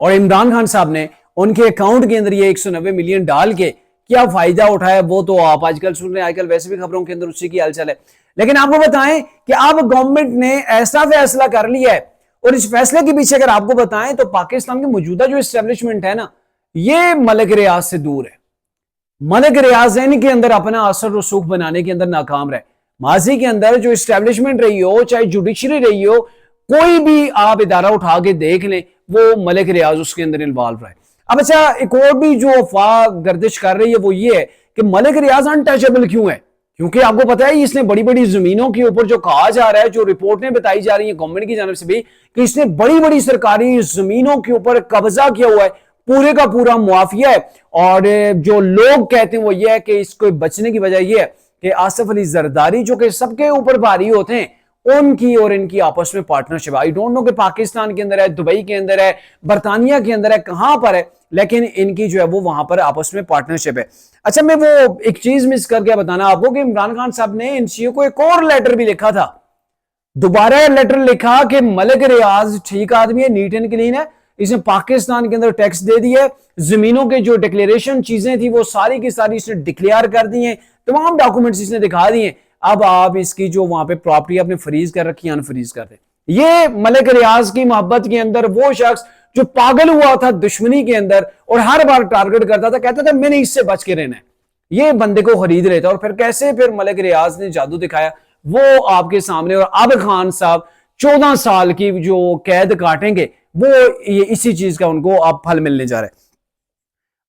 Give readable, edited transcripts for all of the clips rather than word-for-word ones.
اور عمران خان صاحب نے ان کے اکاؤنٹ کے اندر یہ 190 ملین ڈال کے کیا فائدہ اٹھایا وہ تو آپ آج کل سن رہے ہیں، آج کل ویسے بھی خبروں کے اندر اسی کی ہل چل ہے. لیکن آپ کو بتائیں کہ اب گورنمنٹ نے ایسا فیصلہ کر لیا ہے، اور اس فیصلے کے پیچھے اگر آپ کو بتائیں تو پاکستان کی موجودہ جو اسٹیبلشمنٹ ہے نا، یہ ملک ریاض سے دور ہے. ملک ریاض ان کے اندر اپنا اثر رسوخ بنانے کے اندر ناکام رہے. ماضی کے اندر جو اسٹیبلشمنٹ رہی ہو، چاہے جوڈیشری رہی ہو، کوئی بھی آپ ادارہ اٹھا کے دیکھ لیں، وہ ملک ریاض اس کے اندر انوالو رہے. اب اچھا، ایک اور بھی جو افواہ گردش کر رہی ہے وہ یہ ہے کہ ملک ریاض انٹچبل کیوں ہے؟ کیونکہ آپ کو پتا ہے اس نے بڑی بڑی زمینوں کے اوپر جو کہا جا رہا ہے، جو رپورٹیں بتائی جا رہی ہیں گورنمنٹ کی جانب سے بھی، کہ اس نے بڑی بڑی سرکاری زمینوں کے اوپر قبضہ کیا ہوا ہے، پورے کا پورا معافیہ ہے. اور جو لوگ کہتے ہیں وہ یہ ہے کہ اس کو بچنے کی وجہ یہ ہے کہ آصف علی زرداری جو کہ سب کے اوپر بھاری ہوتے ہیں، ان کی اور ان کی آپس میں پارٹنرشپ. آئی ڈونٹ نو کہ پاکستان کے اندر ہے، دبئی کے اندر ہے، برطانیہ کے اندر ہے، کہاں پر ہے، لیکن ان کی جو ہے وہ وہاں پر آپس میں پارٹنرشپ ہے. اچھا، میں وہ ایک چیز مس کر کے بتانا آپ کو کہ عمران خان صاحب نے ان سی او کو ایک اور لیٹر بھی لکھا تھا، دوبارہ لیٹر لکھا کہ ملک ریاض ٹھیک آدمی ہے، نیٹ اینڈ کلین ہے، اس نے پاکستان کے اندر ٹیکس دے دیا ہے، زمینوں کے جو ڈکلیریشن چیزیں تھی وہ ساری کی ساری اس نے ڈکلیئر کر دی ہیں، تمام ڈاکومنٹس اس نے دکھا دیے. اب آپ اس کی جو وہاں پہ پراپرٹی آپ نے فریز کر رکھی ہے، انفریز کر دیں. یہ ملک ریاض کی محبت کے اندر وہ شخص جو پاگل ہوا تھا دشمنی کے اندر اور ہر بار ٹارگٹ کرتا تھا، کہتا تھا میں نے اس سے بچ کے رہنا ہے، یہ بندے کو خرید لیتا. اور پھر کیسے پھر ملک ریاض نے جادو دکھایا وہ آپ کے سامنے. اور اب خان صاحب 14 سال کی جو قید کاٹیں گے، وہ اسی چیز کا ان کو اب پھل ملنے جا رہا ہے.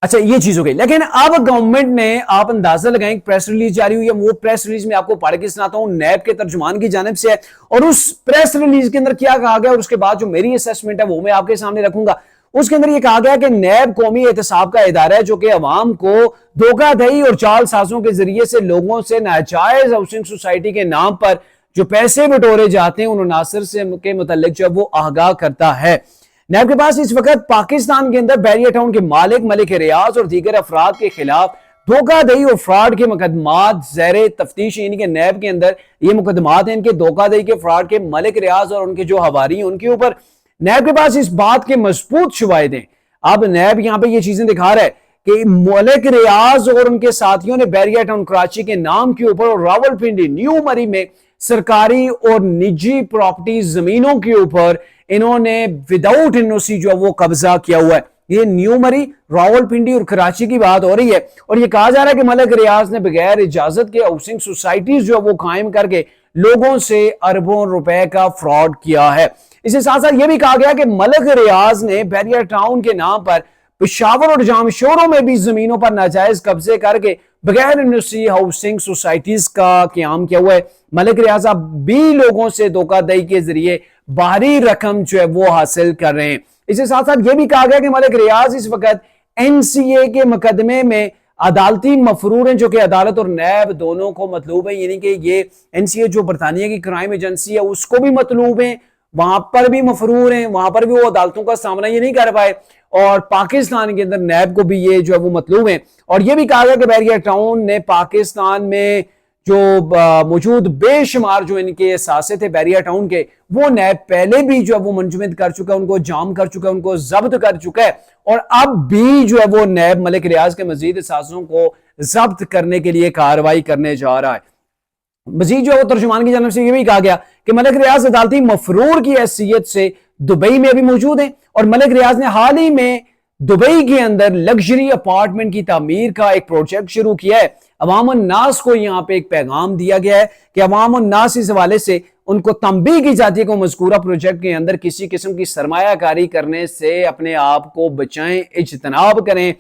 اچھا، یہ چیز ہو گئی. لیکن اب گورنمنٹ نے، آپ اندازہ لگائیں، پریس ریلیز جاری ہوئی ہے. وہ پریس ریلیز میں آپ کو پڑھ کے سناتا ہوں، نیب کے ترجمان کی جانب سے ہے. اور اس پریس ریلیز کے اندر کیا کہا گیا، اور اس کے بعد جو میری اسیسمنٹ ہے وہ میں آپ کے سامنے رکھوں گا. اس کے اندر یہ کہا گیا کہ نیب قومی احتساب کا ادارہ ہے جو کہ عوام کو دھوکہ دہی اور جعل سازوں کے ذریعے سے لوگوں سے ناجائز ہاؤسنگ سوسائٹی کے نام پر جو پیسے بٹورے جاتے ہیں ان عناصر سے کے متعلق جو ہے وہ آگاہ کرتا ہے. نیب کے پاس اس وقت پاکستان کے اندر بیریا ٹاؤن کے مالک ملک ریاض اور دیگر افراد کے خلاف دھوکہ دہی اور فراڈ کے مقدمات زیر تفتیش، یعنی کہ نیب کے اندر یہ مقدمات ہیں ان کے دھوکہ دہی کے، فراڈ کے، ملک ریاض اور ان کے جو حواری ہیں ان کے اوپر. نیب کے پاس اس بات کے مضبوط شواہد ہیں. اب نیب یہاں پہ یہ چیزیں دکھا رہا ہے کہ ملک ریاض اور ان کے ساتھیوں نے بیریا ٹاؤن کراچی کے نام کے اوپر اور راولپنڈی نیو مری میں سرکاری اور نجی پراپرٹی زمینوں کے اوپر انہوں نے وداؤٹ این او سی جو وہ قبضہ کیا ہوا ہے. یہ نیو مری، راولپنڈی اور کراچی کی بات ہو رہی ہے. اور یہ کہا جا رہا ہے کہ ملک ریاض نے بغیر اجازت کے ہاؤسنگ سوسائٹیز جو وہ قائم کر کے لوگوں سے اربوں روپے کا فراڈ کیا ہے. اس کے ساتھ ساتھ یہ بھی کہا گیا کہ ملک ریاض نے بیریا ٹاؤن کے نام پر پشاور اور جام شوروں میں بھی زمینوں پر ناجائز قبضے کر کے بغیر انوسی ہاؤسنگ سوسائٹیز کا قیام کیا ہوا ہے. ملک ریاض بھی لوگوں سے دھوکہ دہی کے ذریعے بھاری رقم جو ہے وہ حاصل کر رہے ہیں. اس کے ساتھ ساتھ یہ بھی کہا گیا کہ ملک ریاض اس وقت این سی اے کے مقدمے میں عدالتی مفرور ہیں جو کہ عدالت اور نیب دونوں کو مطلوب ہیں. یعنی کہ یہ این سی اے جو برطانیہ کی کرائم ایجنسی ہے اس کو بھی مطلوب ہیں، وہاں پر بھی مفرور ہیں، وہاں پر بھی وہ عدالتوں کا سامنا یہ نہیں کر پائے. اور پاکستان کے اندر نیب کو بھی یہ جو ہے وہ مطلوب ہیں. اور یہ بھی کہا گیا کہ بیریا ٹاؤن نے پاکستان میں جو موجود بے شمار جو ان کے اثاثے تھے بیریا ٹاؤن کے، وہ نیب پہلے بھی جو ہے وہ منجمد کر چکا ہے، ان کو جام کر چکا ہے، ان کو ضبط کر چکا ہے. اور اب بھی جو ہے وہ نیب ملک ریاض کے مزید اثاثوں کو ضبط کرنے کے لیے کارروائی کرنے جا رہا ہے. مزید جو ہے وہ ترجمان کی جانب سے یہ بھی کہا گیا کہ ملک ریاض عدالتی مفرور کی حیثیت سے دبئی میں ابھی موجود ہیں. اور ملک ریاض نے حال ہی میں دبئی کے اندر لگژری اپارٹمنٹ کی تعمیر کا ایک پروجیکٹ شروع کیا ہے. عوام الناس کو یہاں پہ ایک پیغام دیا گیا ہے کہ عوام الناس اس حوالے سے ان کو تنبیہ کی جاتی ہے کہ مذکورہ پروجیکٹ کے اندر کسی قسم کی سرمایہ کاری کرنے سے اپنے آپ کو بچائیں، اجتناب کریں.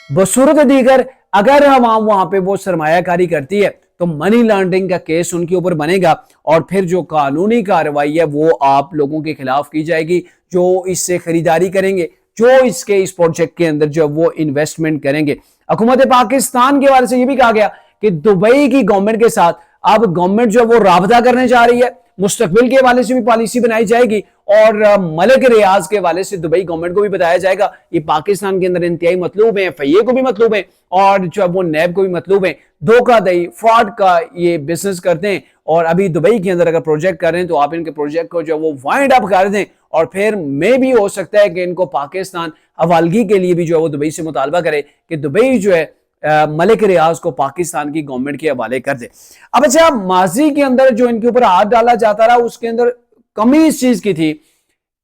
بصورت دیگر اگر عوام وہاں پہ وہ سرمایہ کاری کرتی ہے تو منی لانڈرنگ کا کیس ان کے اوپر بنے گا اور پھر جو قانونی کارروائی ہے وہ آپ لوگوں کے خلاف کی جائے گی جو اس سے خریداری کریں گے، جو اس پروجیکٹ کے اندر جو وہ انویسٹمنٹ کریں گے. حکومت پاکستان کے حوالے سے یہ بھی کہا گیا کہ دبئی کی گورنمنٹ کے ساتھ اب گورنمنٹ جو وہ رابطہ کرنے جا رہی ہے، مستقبل کے حوالے سے بھی پالیسی بنائی جائے گی اور ملک ریاض کے حوالے سے دبئی گورنمنٹ کو بھی بتایا جائے گا یہ پاکستان کے اندر انتہائی مطلوب ہیں، FIA کو بھی مطلوب ہیں اور جو وہ نیب کو بھی مطلوب ہیں. دھوکہ دہی، فراڈ کا یہ بزنس کرتے ہیں اور ابھی دبئی کے اندر اگر پروجیکٹ کر رہے ہیں تو آپ ان کے پروجیکٹ کو جو وہ وائنڈ اپ کر دیں اور پھر میں بھی ہو سکتا ہے کہ ان کو پاکستان حوالگی کے لیے بھی جو ہے وہ دبئی سے مطالبہ کرے کہ دبئی جو ہے ملک ریاض کو پاکستان کی گورنمنٹ کے حوالے کر دے. اب اچھا ماضی کے اندر جو ان کے اوپر ہاتھ ڈالا جاتا رہا اس کے اندر کمی اس چیز کی تھی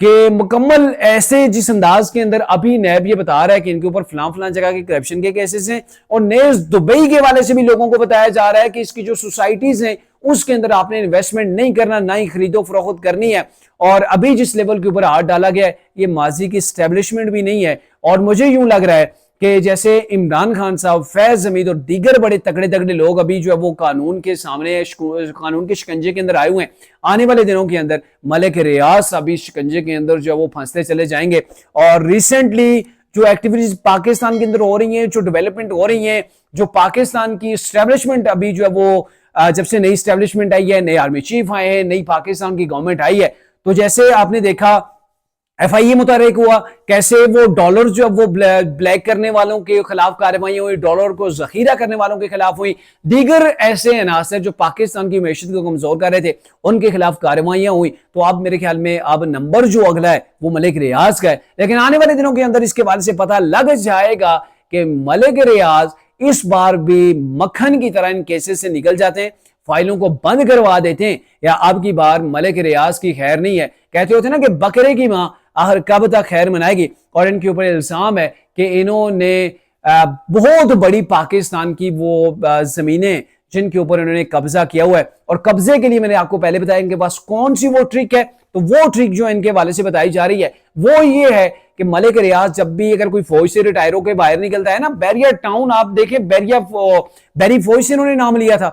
کہ مکمل ایسے جس انداز کے اندر ابھی نیب یہ بتا رہا ہے کہ ان کے اوپر فلاں جگہ کے کرپشن کے کیسز ہیں اور نیز دبئی کے حوالے سے بھی لوگوں کو بتایا جا رہا ہے کہ اس کی جو سوسائٹیز ہیں اس کے اندر آپ نے انویسٹمنٹ نہیں کرنا, نہ ہی خرید و فروخت کرنی ہے. اور ابھی جس لیول کے اوپر ہاتھ ڈالا گیا ہے یہ ماضی کی اسٹیبلشمنٹ بھی نہیں ہے. اور مجھے یوں لگ رہا ہے کہ جیسے عمران خان صاحب, فیض حمید اور دیگر بڑے تگڑے لوگ ابھی جو ہے وہ قانون کے سامنے, قانون کے شکنجے کے اندر آئے ہوئے ہیں, آنے والے دنوں کے اندر ملک ریاض ابھی شکنجے کے اندر جو ہے وہ پھنستے چلے جائیں گے. اور ریسنٹلی جو ایکٹیویٹیز پاکستان کے اندر ہو رہی ہیں, جو ڈیولپمنٹ ہو رہی ہیں, جو پاکستان کی اسٹیبلشمنٹ ابھی جو ہے وہ جب سے نئی اسٹیبلشمنٹ آئی ہے, نئے آرمی چیف آئے ہیں, نئی پاکستان کی گورنمنٹ آئی ہے, تو جیسے آپ نے دیکھا ایف آئی اے متحرک ہوا, کیسے وہ ڈالر جو وہ بلیک کرنے والوں کے خلاف کارروائیاں ہوئی, ڈالر کو ذخیرہ کرنے والوں کے خلاف ہوئی, دیگر ایسے عناصر جو پاکستان کی معیشت کو کمزور کر رہے تھے ان کے خلاف کارروائیاں ہوئی. تو اب میرے خیال میں اب نمبر جو اگلا ہے وہ ملک ریاض کا ہے, لیکن آنے والے دنوں کے اندر اس کے بعد سے پتہ لگ جائے گا کہ ملک ریاض اس بار بھی مکھن کی طرح ان کیسز سے نکل جاتے ہیں, فائلوں کو بند کروا دیتے ہیں, یا اب کی بار ملک ریاض کی خیر نہیں ہے. کہتے ہوتے ہیں نا کہ بکرے کی ماں آخر کب تک خیر منائے گی. اور ان کے اوپر الزام ہے کہ انہوں نے بہت بڑی پاکستان کی وہ زمینیں جن کے اوپر انہوں نے قبضہ کیا ہوا ہے, اور قبضے کے لیے میں نے آپ کو پہلے بتایا ان کے پاس کون سی وہ ٹرک ہے. تو وہ ٹرک جو ان کے حوالے سے بتائی جا رہی ہے وہ یہ ہے کہ ملک ریاض جب بھی اگر کوئی فوج سے ریٹائر ہو کے باہر نکلتا ہے نا, بیریا ٹاؤن آپ دیکھیں, بیری فوج سے انہوں نے نام لیا تھا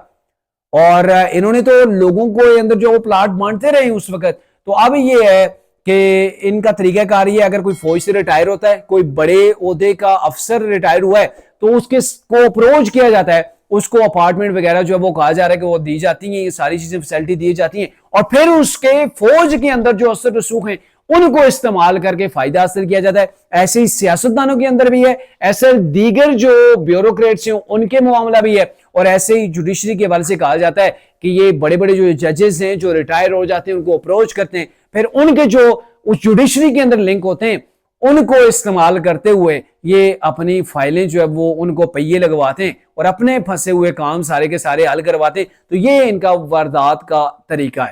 اور انہوں نے تو لوگوں کو اندر جو وہ پلاٹ بانٹتے رہے اس وقت. تو اب یہ ہے کہ ان کا طریقہ کار یہ ہے, اگر کوئی فوج سے ریٹائر ہوتا ہے, کوئی بڑے عہدے کا افسر ریٹائر ہوا ہے, تو اس کے کو اپروچ کیا جاتا ہے, اس کو اپارٹمنٹ وغیرہ جو ہے وہ کہا جا رہا ہے کہ وہ دی جاتی ہیں, یہ ساری چیزیں فیسلٹی دی جاتی ہیں, اور پھر اس کے فوج کے اندر جو اثر رسوخ ہیں ان کو استعمال کر کے فائدہ حاصل کیا جاتا ہے. ایسے ہی سیاستدانوں کے اندر بھی ہے, ایسے دیگر جو بیوروکریٹس ہیں ان کے معاملہ بھی ہے, اور ایسے ہی جوڈیشری کے حوالے سے کہا جاتا ہے کہ یہ بڑے بڑے جو ججز ہیں جو ریٹائر ہو جاتے ہیں ان کو اپروچ کرتے ہیں, پھر ان کے جو اس جوڈیشری کے اندر لنک ہوتے ہیں ان کو استعمال کرتے ہوئے یہ اپنی فائلیں جو ہے وہ ان کو پہیے لگواتے ہیں اور اپنے پھنسے ہوئے کام سارے کے سارے حل کرواتے ہیں. تو یہ ان کا واردات کا طریقہ ہے.